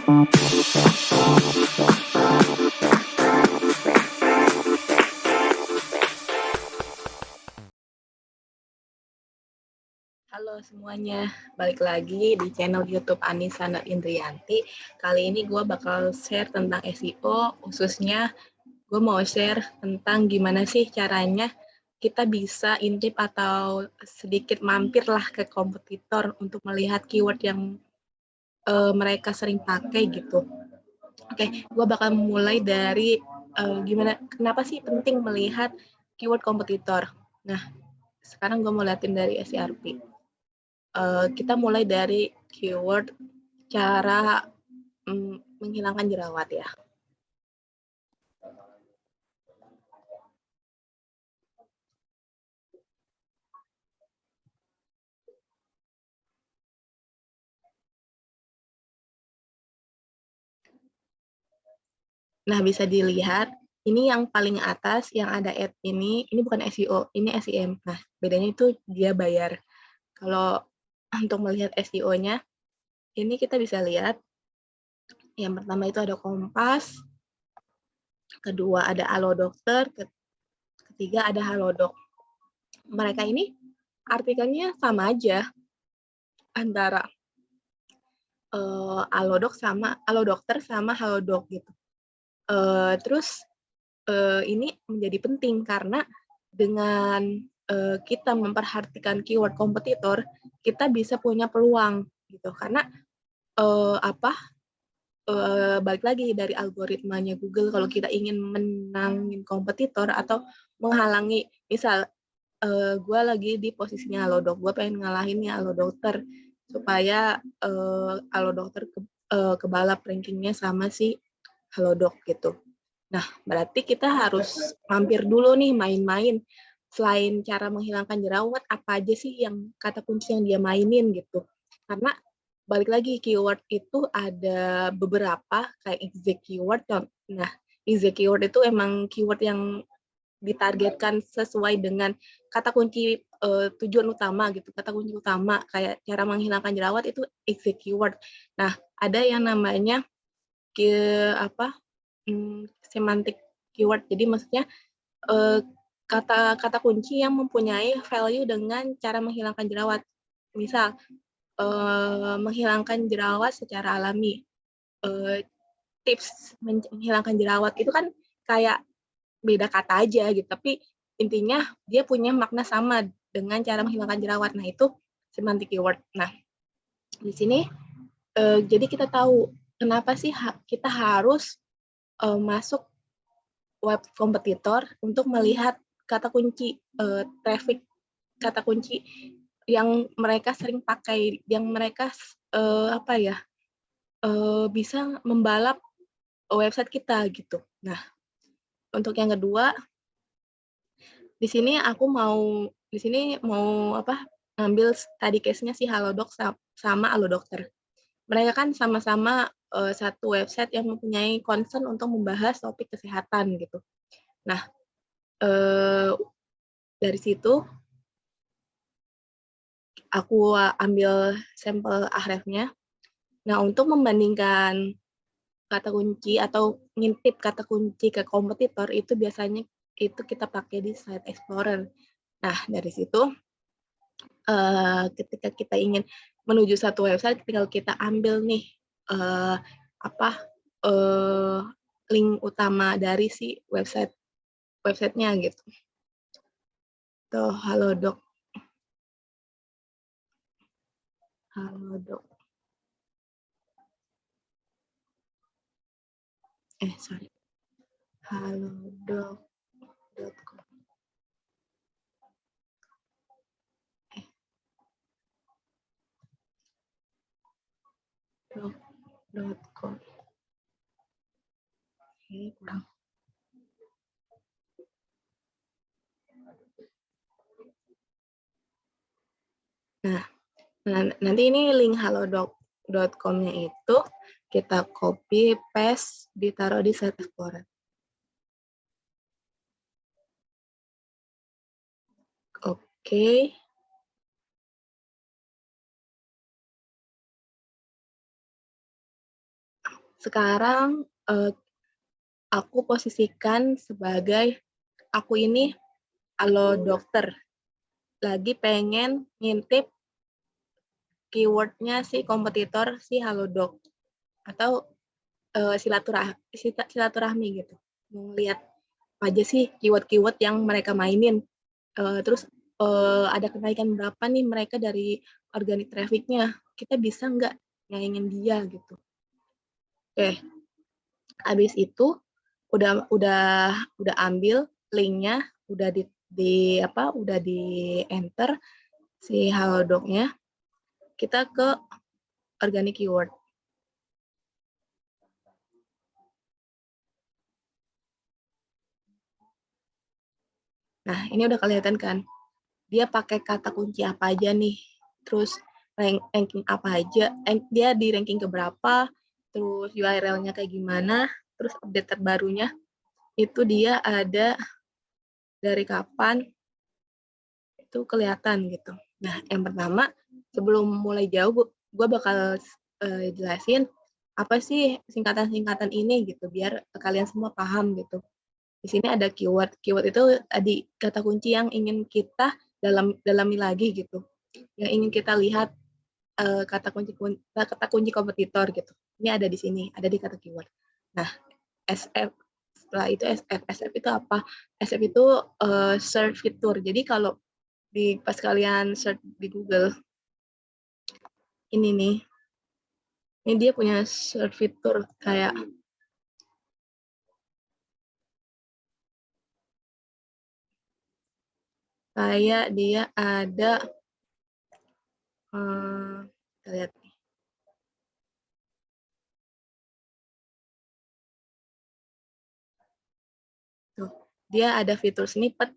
Halo semuanya, balik lagi di channel YouTube Anissa Indrianti. Kali ini gue bakal share tentang SEO, khususnya gue mau share tentang gimana sih caranya kita bisa intip atau sedikit mampir lah ke kompetitor untuk melihat keyword yang mereka sering pakai gitu. Oke, gue bakal mulai dari kenapa sih penting melihat keyword kompetitor. Nah, sekarang gue mau liatin dari SERP. Kita mulai dari keyword cara menghilangkan jerawat ya. Nah, bisa dilihat, ini yang paling atas, yang ada ad ini bukan SEO, ini SEM. Nah, bedanya itu dia bayar. Kalau untuk melihat SEO-nya, ini kita bisa lihat, yang pertama itu ada Kompas, kedua ada Halo Dokter, ketiga ada Halodoc. Mereka ini artikelnya sama aja, antara Halodoc sama Halo Dokter sama Halodoc gitu. Terus ini menjadi penting karena dengan kita memperhatikan keyword kompetitor, kita bisa punya peluang gitu. Karena balik lagi dari algoritmanya Google, kalau kita ingin menangin kompetitor atau menghalangi, misal gue lagi di posisinya Halodoc, gue pengen ngalahin ya Halo Dokter supaya Halo Dokter kebalap rankingnya sama si Halodoc gitu. Nah, berarti kita harus mampir dulu nih main-main. Selain cara menghilangkan jerawat, apa aja sih yang kata kunci yang dia mainin gitu. Karena balik lagi keyword itu ada beberapa kayak exact keyword. Nah, exact keyword itu emang keyword yang ditargetkan sesuai dengan kata kunci tujuan utama gitu. Kata kunci utama kayak cara menghilangkan jerawat itu exact keyword. Nah, ada yang namanya semantic keyword. Jadi maksudnya kata-kata kunci yang mempunyai value dengan cara menghilangkan jerawat. Misal menghilangkan jerawat secara alami. Tips menghilangkan jerawat itu kan kayak beda kata aja gitu, tapi intinya dia punya makna sama dengan cara menghilangkan jerawat. Nah, itu semantic keyword. Nah, di sini jadi kita tahu kenapa sih kita harus masuk web kompetitor untuk melihat kata kunci traffic, kata kunci yang mereka sering pakai, yang mereka bisa membalap website kita gitu. Nah, untuk yang kedua, di sini mau ngambil study case-nya si Halodoc sama Halo Dokter. Mereka kan sama-sama satu website yang mempunyai concern untuk membahas topik kesehatan gitu. Nah, dari situ aku ambil sampel ahrefnya. Nah, untuk membandingkan kata kunci atau ngintip kata kunci ke kompetitor itu biasanya itu kita pakai di Site Explorer. Nah, dari situ ketika kita ingin menuju satu website, tinggal kita ambil nih uh, apa uh, link utama dari si websitenya gitu. Tuh, Halodoc. Sorry. Halodoc.com. .com. Oke, kurang. Nah, nanti ini link halodoc.com-nya itu kita copy, paste, ditaruh di Site Explorer. Oke. Sekarang aku posisikan sebagai aku ini halo dokter, lagi pengen ngintip keywordnya si kompetitor si Halodoc atau silaturahmi gitu. Mau lihat apa aja sih keyword-keyword yang mereka mainin. Terus ada kenaikan berapa nih mereka dari organic traffic-nya. Kita bisa nggak nyaingin dia gitu. Oke, habis itu udah ambil linknya, udah di enter si Halodoc-nya. Kita ke organic keyword. Nah, ini udah kelihatan kan? Dia pakai kata kunci apa aja nih. Terus ranking apa aja. Dia di ranking keberapa. Terus URL-nya kayak gimana. Terus update terbarunya. Itu dia ada dari kapan. Itu kelihatan gitu. Nah, yang pertama, sebelum mulai jauh, gue bakal jelasin apa sih singkatan-singkatan ini gitu. Biar kalian semua paham gitu. Di sini ada keyword. Keyword itu tadi kata kunci yang ingin kita dalami lagi gitu. Yang ingin kita lihat kata kunci kompetitor gitu. Ini ada di sini, ada di kata keyword. Nah, SF setelah itu SF itu apa? SF itu search fitur. Jadi kalau pas kalian search di Google, ini dia punya search fitur kayak dia ada kita lihat nih. Tuh, dia ada fitur snippet,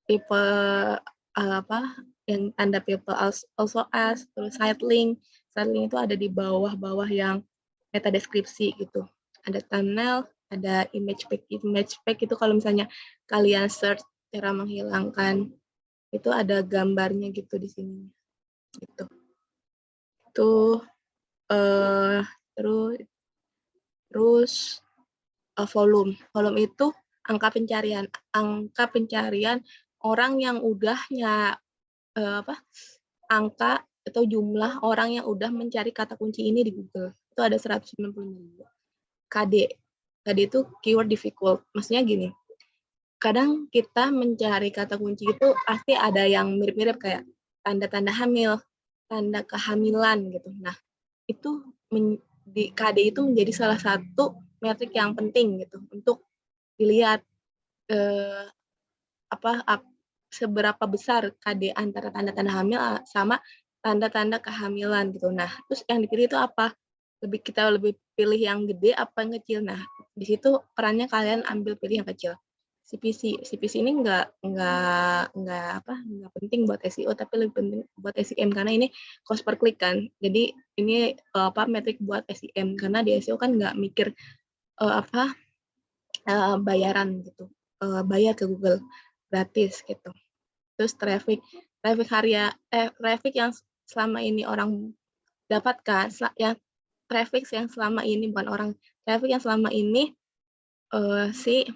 people apa yang tanda people also as, terus side link itu ada di bawah-bawah yang meta deskripsi gitu. Ada thumbnail, ada image pack itu kalau misalnya kalian search cara menghilangkan itu ada gambarnya gitu di sini gitu. Itu terus volume itu angka pencarian orang yang udahnya angka atau jumlah orang yang udah mencari kata kunci ini di Google. Itu ada 192. KD itu keyword difficult. Maksudnya gini, kadang kita mencari kata kunci itu pasti ada yang mirip-mirip kayak tanda-tanda hamil, tanda kehamilan gitu. Nah, itu di KD itu menjadi salah satu metrik yang penting gitu untuk dilihat seberapa besar KD antara tanda-tanda hamil sama tanda-tanda kehamilan gitu. Nah, terus yang dipilih itu apa? Kita lebih pilih yang gede apa yang kecil. Nah, di situ perannya kalian ambil pilih yang kecil. CPC ini nggak penting buat SEO, tapi lebih penting buat SEM karena ini cost per click kan. Jadi ini metrik buat SEM karena di SEO kan nggak mikir bayaran gitu, bayar ke Google gratis gitu. Terus traffic yang selama ini orang dapatkan, traffic yang selama ini bukan orang, traffic yang selama ini si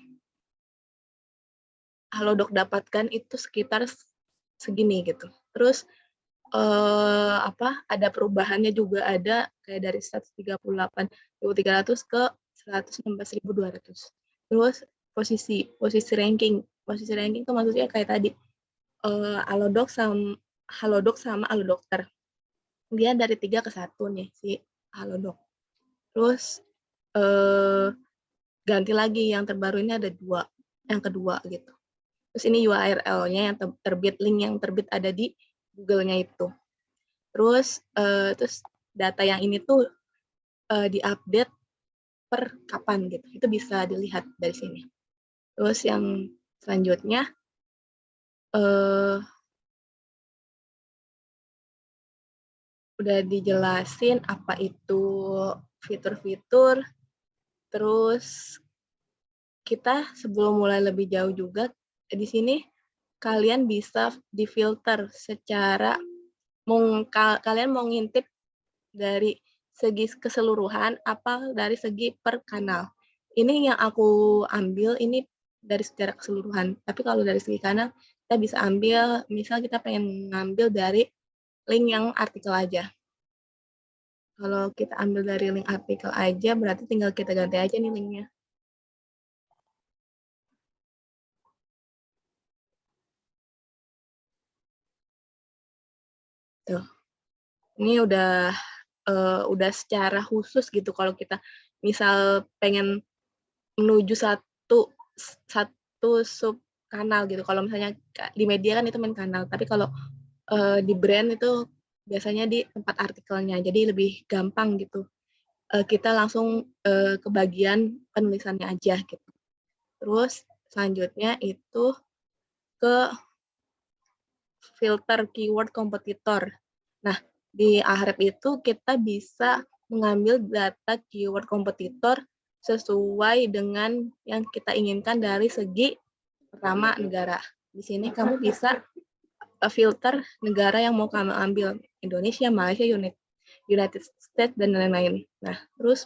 Halodoc dapatkan itu sekitar segini gitu. Terus ada perubahannya juga ada kayak dari 138.300 ke 116.200. Terus posisi ranking itu maksudnya kayak tadi Halodoc sama Halodokter. Dia dari 3 ke 1 nih si Halodoc. Terus ganti lagi yang terbaru ini ada 2, yang kedua gitu. Terus ini URL-nya yang terbit, link yang terbit ada di Google-nya itu. Terus data yang ini tuh diupdate per kapan gitu. Itu bisa dilihat dari sini. Terus yang selanjutnya udah dijelasin apa itu fitur-fitur. Terus kita sebelum mulai lebih jauh juga di sini kalian bisa difilter secara kalian mau ngintip dari segi keseluruhan apa dari segi per kanal. Ini yang aku ambil ini dari secara keseluruhan. Tapi kalau dari segi kanal kita bisa ambil, misal kita pengen ngambil dari link yang artikel aja. Kalau kita ambil dari link artikel aja, berarti tinggal kita ganti aja nih linknya. Tuh, ini udah secara khusus gitu kalau kita misal pengen menuju satu sub kanal gitu. Kalau misalnya di media kan itu main kanal, tapi kalau di brand itu biasanya di tempat artikelnya, jadi lebih gampang gitu. Kita langsung ke bagian penulisannya aja gitu. Terus selanjutnya itu ke filter keyword kompetitor. Nah, di Ahref itu kita bisa mengambil data keyword kompetitor sesuai dengan yang kita inginkan dari segi pertama negara. Di sini kamu bisa filter negara yang mau kamu ambil, Indonesia, Malaysia, United States, dan lain-lain. Nah, terus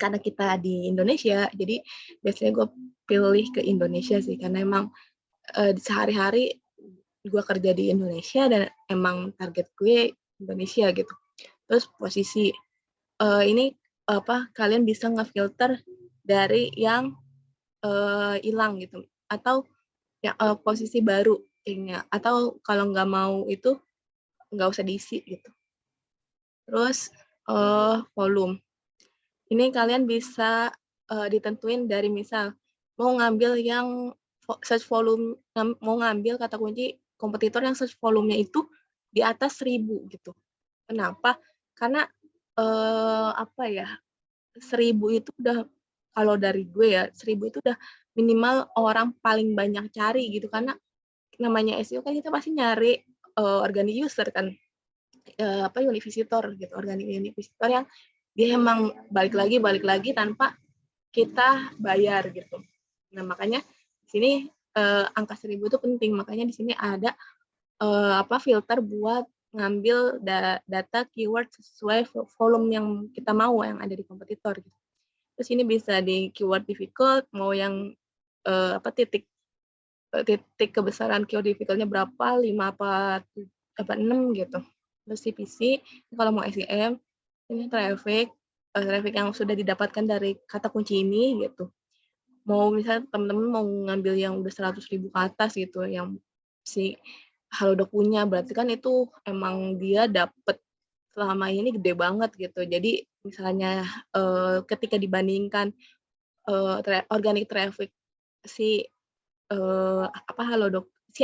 karena kita di Indonesia, jadi biasanya gue pilih ke Indonesia sih, karena emang sehari-hari gue kerja di Indonesia dan emang target gue Indonesia gitu. Terus posisi ini kalian bisa ngefilter dari yang hilang gitu, atau ya posisi baru kayaknya, atau kalau nggak mau itu nggak usah diisi gitu. Terus volume. Ini kalian bisa ditentuin dari misal mau ngambil yang search volume, mau ngambil kata kunci kompetitor yang search volumenya itu di atas 1000 gitu. Kenapa? Karena apa ya, 1000 itu udah, kalau dari gue ya, 1000 itu udah minimal orang paling banyak cari gitu, karena namanya SEO kan kita pasti nyari organic user kan, unique visitor gitu, organic unique visitor yang dia emang balik lagi tanpa kita bayar gitu. Nah, makanya di sini angka 1000 itu penting, makanya di sini ada filter buat ngambil data keyword sesuai volume yang kita mau yang ada di kompetitor gitu. Terus ini bisa di keyword difficult, mau yang titik kebesaran keyword difficultnya berapa, 5 apa 6 gitu. Terus CPC, kalau mau SEM, ini traffic yang sudah didapatkan dari kata kunci ini gitu. Mau misalnya teman-teman mau ngambil yang udah 100.000 ke atas gitu, yang si Halodoc punya, berarti kan itu emang dia dapet selama ini gede banget gitu. Jadi misalnya ketika dibandingkan organic traffic si Halodoc, si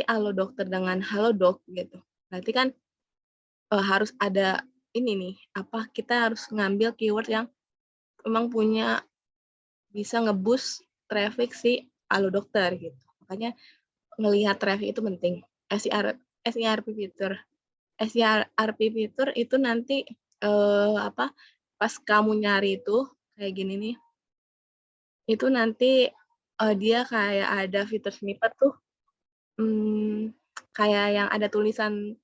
Alodokter dengan Halodoc gitu. Berarti kan harus ada ini nih, kita harus ngambil keyword yang memang punya bisa nge-boost traffic si Alodokter gitu. Makanya ngelihat traffic itu penting. SERP fitur. SERP fitur itu nanti pas kamu nyari itu kayak gini nih, itu nanti dia kayak ada fitur snippet tuh, kayak yang ada tulisan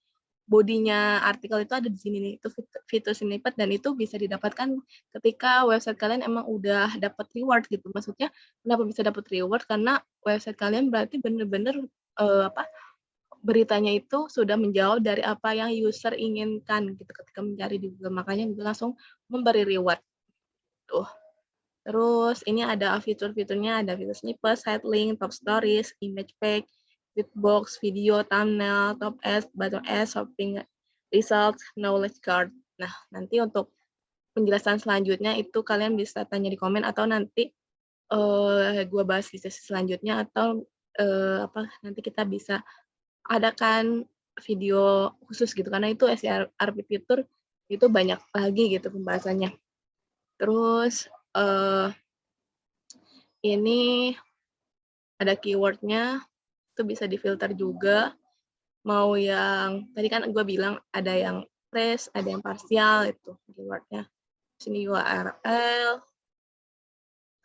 bodinya artikel itu ada di sini nih, itu fitur snippet, dan itu bisa didapatkan ketika website kalian emang udah dapat reward gitu. Maksudnya kenapa bisa dapat reward? Karena website kalian berarti bener-bener beritanya itu sudah menjawab dari apa yang user inginkan gitu ketika mencari di Google. Makanya Google langsung memberi reward tuh. Terus ini ada fitur-fiturnya, ada fitur snippet, side link, top stories, image pack, bitbox, video, thumbnail, top ads, bottom ads, shopping results, knowledge card. Nah, nanti untuk penjelasan selanjutnya itu kalian bisa tanya di komen, atau nanti gue bahas di sesi selanjutnya, atau nanti kita bisa adakan video khusus gitu, karena itu SERP fitur itu banyak lagi gitu pembahasannya. Terus ini ada keywordnya, itu bisa difilter juga. Mau yang tadi kan gue bilang ada yang press, ada yang parsial, itu keywordnya. Sini URL,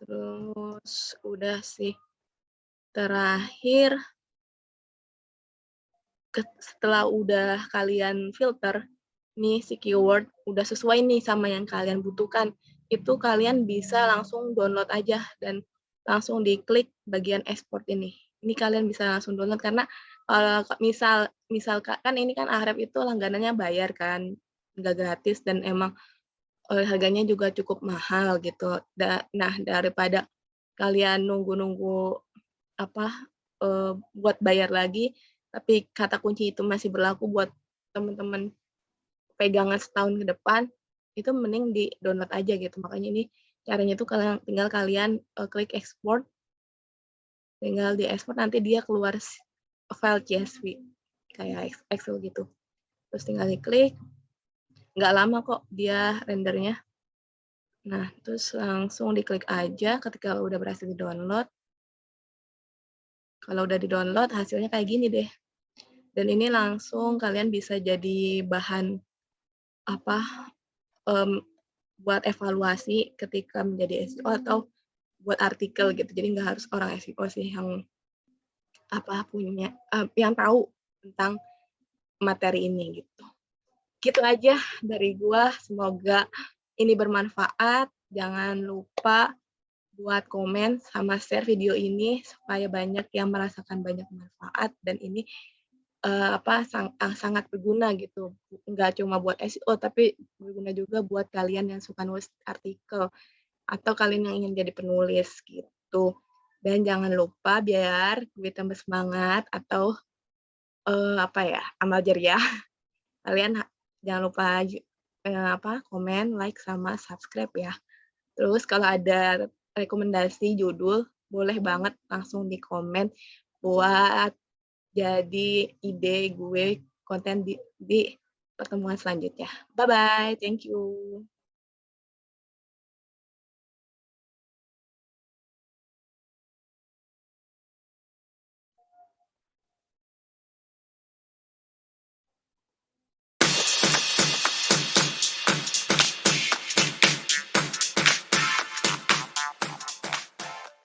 terus udah sih. Terakhir, setelah udah kalian filter, nih si keyword udah sesuai nih sama yang kalian butuhkan, itu kalian bisa langsung download aja dan langsung diklik bagian export ini. Ini kalian bisa langsung download karena misal misal kan ini kan Ahref itu langganannya bayar kan, nggak gratis dan emang harganya juga cukup mahal gitu. Nah, daripada kalian nunggu-nunggu apa buat bayar lagi, tapi kata kunci itu masih berlaku buat teman-teman pegangan setahun ke depan, itu mending di-download aja gitu. Makanya ini caranya tuh tinggal kalian klik export, tinggal di-export nanti dia keluar file CSV kayak Excel gitu. Terus tinggal diklik, nggak lama kok dia rendernya. Nah, terus langsung diklik aja ketika udah berhasil di-download. Kalau udah di-download hasilnya kayak gini deh. Dan ini langsung kalian bisa jadi bahan apa buat evaluasi ketika menjadi SEO atau buat artikel gitu. Jadi nggak harus orang SEO sih yang punya yang tahu tentang materi ini gitu. Gitu aja dari gua. Semoga ini bermanfaat. Jangan lupa buat komen sama share video ini supaya banyak yang merasakan banyak manfaat dan ini sangat berguna gitu. Nggak cuma buat SEO tapi berguna juga buat kalian yang suka nulis artikel atau kalian yang ingin jadi penulis gitu. Dan jangan lupa biar gue tambah semangat atau amal jariah, kalian jangan lupa komen, like sama subscribe ya. Terus kalau ada rekomendasi judul, boleh banget langsung di komen buat jadi ide gue konten di pertemuan selanjutnya. Bye bye, thank you.